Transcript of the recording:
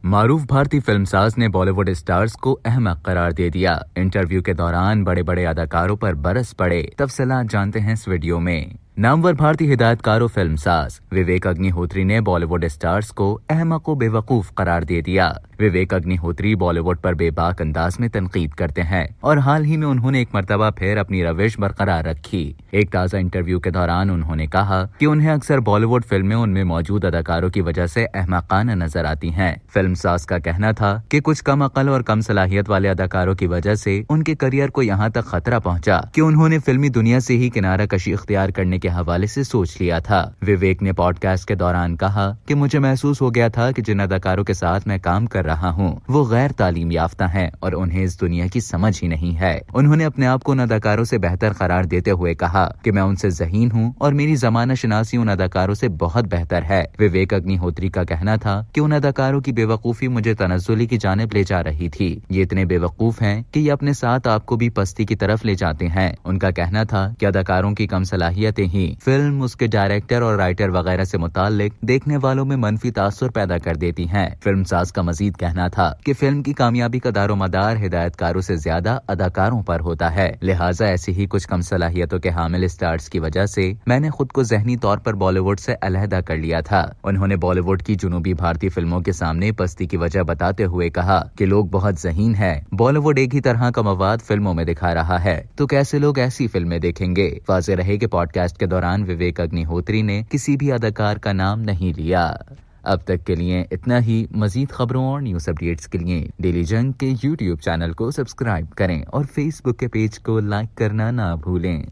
मारूफ भारतीय फिल्मसाज ने बॉलीवुड स्टार्स को अहमक करार दे दिया। इंटरव्यू के दौरान बड़े बड़े अदाकारों पर बरस पड़े। तफसीलात जानते हैं इस वीडियो में। नामवर भारतीय हिदायतकार और फिल्मसाज विवेक अग्निहोत्री ने बॉलीवुड स्टार्स को अहमक व बेवकूफ करार दे दिया। विवेक अग्निहोत्री बॉलीवुड पर बेबाक अंदाज में तनकीद करते हैं और हाल ही में उन्होंने एक मर्तबा फिर अपनी रविश बरकरार रखी। एक ताज़ा इंटरव्यू के दौरान उन्होंने कहा कि उन्हें अक्सर बॉलीवुड फिल्में उनमें मौजूद अदाकारों की वजह से अहमकाना नजर आती हैं। फिल्मसाज का कहना था कि कुछ कम अकल और कम सलाहियत वाले अदाकारों की वजह से उनके करियर को यहाँ तक खतरा पहुँचा कि उन्होंने फिल्मी दुनिया से ही किनारा कशी इख्तियार करने के हवाले से सोच लिया था। विवेक ने पॉडकास्ट के दौरान कहा कि मुझे महसूस हो गया था कि जिन अदाकारों के साथ मैं काम कर रहा हूँ वो गैर तालीम याफ्ता हैं और उन्हें इस दुनिया की समझ ही नहीं है। उन्होंने अपने आप को उन अदाकारों से बेहतर करार देते हुए कहा कि मैं उनसे ज़हीन हूँ और मेरी ज़माना शनासी उन अदाकारों से बहुत बेहतर है। विवेक अग्निहोत्री का कहना था कि उन अदाकारों की बेवकूफ़ी मुझे तनज़्ज़ुली की जानिब ले जा रही थी। ये इतने बेवकूफ हैं कि ये अपने साथ आपको भी पस्ती की तरफ ले जाते हैं। उनका कहना था कि अदाकारों की कम सलाहियतें ही फिल्म, उसके डायरेक्टर और राइटर वगैरह से मुताल्लिक देखने वालों में मनफी तासुर पैदा कर देती हैं। फिल्मसाज का मजीद कहना था कि फिल्म की कामयाबी का दारोमदार हिदायतकारों से ज्यादा अदाकारों पर होता है। लिहाजा ऐसी ही कुछ कम सलाहियतों के हामिल स्टार्स की वजह से मैंने खुद को ज़हनी तौर पर बॉलीवुड से अलहदा कर लिया था। उन्होंने बॉलीवुड की जुनूबी भारतीय फिल्मों के सामने पस्ती की वजह बताते हुए कहा कि लोग बहुत ज़हीन है। बॉलीवुड एक ही तरह का मवाद फिल्मों में दिखा रहा है तो कैसे लोग ऐसी फिल्में देखेंगे। वाज़ेह रहे कि पॉडकास्ट के दौरान विवेक अग्निहोत्री ने किसी भी अदाकार का नाम नहीं लिया। अब तक के लिए इतना ही। मजीद खबरों और न्यूज़ अपडेट्स के लिए डेली जंग के YouTube चैनल को सब्सक्राइब करें और Facebook के पेज को लाइक करना ना भूलें।